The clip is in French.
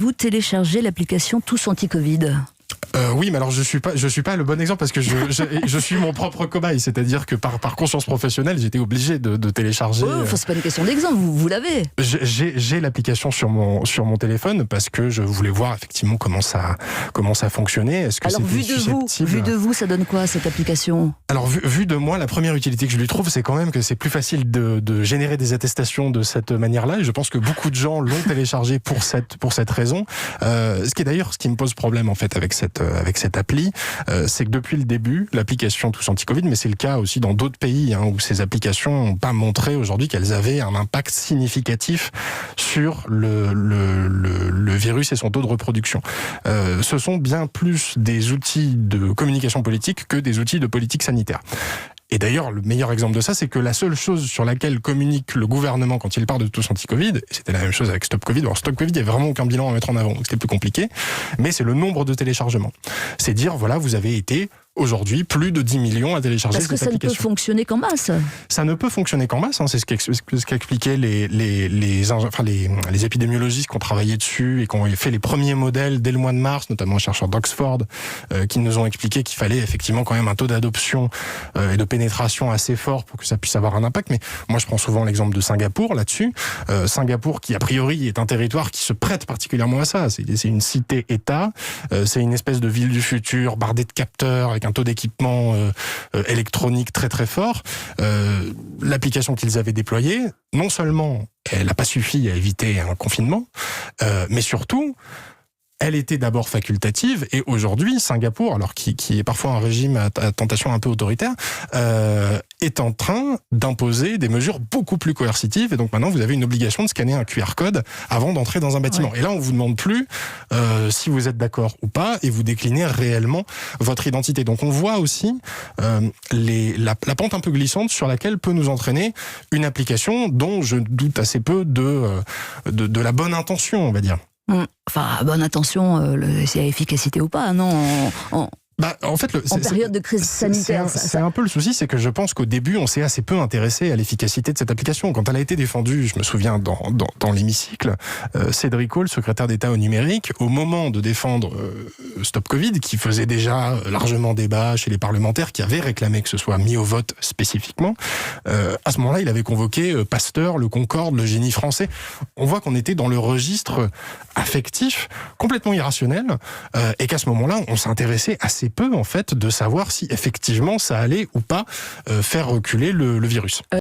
Vous téléchargez l'application Tous Anti-Covid. Oui, mais alors je suis pas le bon exemple parce que je suis mon propre cobaye, c'est-à-dire que par conscience professionnelle, j'étais obligé de télécharger. C'est pas une question d'exemple, vous l'avez. J'ai l'application sur mon téléphone parce que je voulais voir effectivement comment ça fonctionnait. Est-ce que alors vu de vous, ça donne quoi cette application? Alors vu de moi, la première utilité que je lui trouve, c'est quand même que c'est plus facile de générer des attestations de cette manière-là. Et je pense que beaucoup de gens l'ont téléchargé pour cette raison. Ce qui me pose problème en fait avec cette appli, c'est que depuis le début, l'application Tous Anti-Covid, mais c'est le cas aussi dans d'autres pays où ces applications n'ont pas montré aujourd'hui qu'elles avaient un impact significatif sur le virus et son taux de reproduction. Ce sont bien plus des outils de communication politique que des outils de politique sanitaire. Et d'ailleurs, le meilleur exemple de ça, c'est que la seule chose sur laquelle communique le gouvernement quand il parle de Tous Anti-Covid, et c'était la même chose avec Stop Covid, alors Stop Covid, il n'y a vraiment aucun bilan à mettre en avant, donc c'était plus compliqué, mais c'est le nombre de téléchargements. C'est dire, voilà, vous avez été aujourd'hui plus de 10 millions à télécharger cette application. Parce que ça ne peut fonctionner qu'en masse. Ça ne peut fonctionner qu'en masse, c'est ce qu'expliquaient les épidémiologistes qui ont travaillé dessus et qui ont fait les premiers modèles dès le mois de mars, notamment les chercheurs d'Oxford, qui nous ont expliqué qu'il fallait effectivement quand même un taux d'adoption et de pénétration assez fort pour que ça puisse avoir un impact. Mais moi, je prends souvent l'exemple de Singapour là-dessus. Singapour, qui a priori est un territoire qui se prête particulièrement à ça. C'est une cité-État, c'est une espèce de ville du futur bardée de capteurs, avec un taux d'équipement électronique très très fort. L'application qu'ils avaient déployée, non seulement elle n'a pas suffi à éviter un confinement, mais surtout, elle était d'abord facultative, et aujourd'hui, Singapour, alors qui est parfois un régime à tentation un peu autoritaire, est en train d'imposer des mesures beaucoup plus coercitives, et donc maintenant vous avez une obligation de scanner un QR code avant d'entrer dans un bâtiment. Ouais. Et là, on vous demande plus si vous êtes d'accord ou pas, et vous déclinez réellement votre identité. Donc on voit aussi la pente un peu glissante sur laquelle peut nous entraîner une application dont je doute assez peu de la bonne intention, on va dire. Enfin, bonne intention, c'est efficacité ou pas, non en fait, en période de crise sanitaire. C'est un peu le souci, c'est que je pense qu'au début, on s'est assez peu intéressé à l'efficacité de cette application. Quand elle a été défendue, je me souviens dans l'hémicycle, Cédric O, le secrétaire d'État au numérique, au moment de défendre Stop Covid, qui faisait déjà largement débat chez les parlementaires, qui avaient réclamé que ce soit mis au vote spécifiquement, à ce moment-là, il avait convoqué Pasteur, le Concorde, le Génie français. On voit qu'on était dans le registre affectif, complètement irrationnel, et qu'à ce moment-là, on s'intéressait assez peu, en fait, de savoir si effectivement ça allait ou pas faire reculer le virus.